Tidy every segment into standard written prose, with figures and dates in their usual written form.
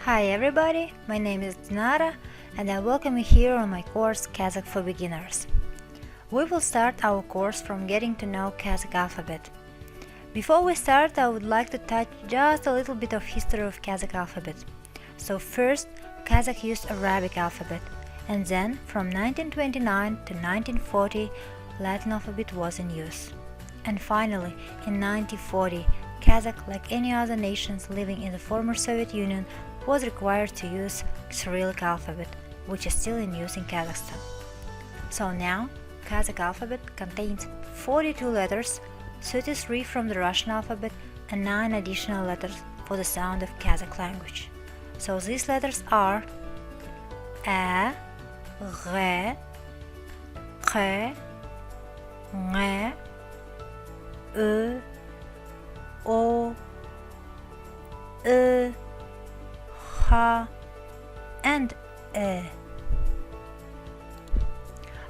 Hi everybody, my name is Dinara and I welcome you here on my course Kazakh for Beginners. We will start our course from getting to know Kazakh alphabet. Before we start, I would like to touch just a little bit of history of Kazakh alphabet. So first, Kazakh used Arabic alphabet, and then from 1929 to 1940, Latin alphabet was in use. And finally, in 1940, Kazakh, like any other nations living in the former Soviet Union, was required to use Cyrillic alphabet, which is still in use in Kazakhstan. So now, Kazakh alphabet contains 42 letters, 33 from the Russian alphabet and 9 additional letters for the sound of Kazakh language. So these letters are A, G, K, Ng, Ö, O, Ö, H, and E.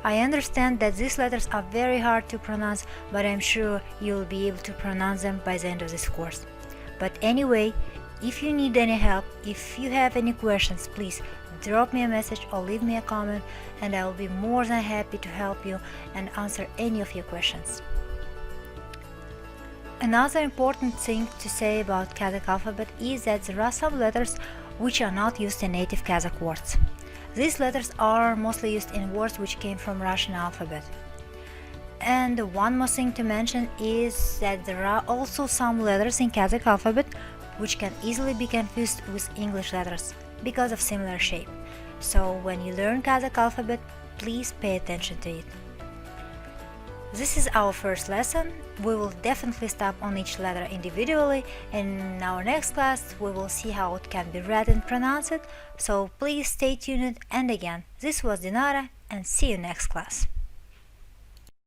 I understand that these letters are very hard to pronounce, but I'm sure you'll be able to pronounce them by the end of this course. But anyway, if you need any help, if you have any questions, please drop me a message or leave me a comment and I will be more than happy to help you and answer any of your questions. Another important thing to say about Kazakh alphabet is that there are some letters which are not used in native Kazakh words. These letters are mostly used in words which came from Russian alphabet. And one more thing to mention is that there are also some letters in Kazakh alphabet which can easily be confused with English letters because of similar shape. So when you learn Kazakh alphabet, please pay attention to it. This is our first lesson. We will definitely stop on each letter individually. In our next class, we will see how it can be read and pronounced. So please stay tuned. And again, this was Dinara, and see you next class.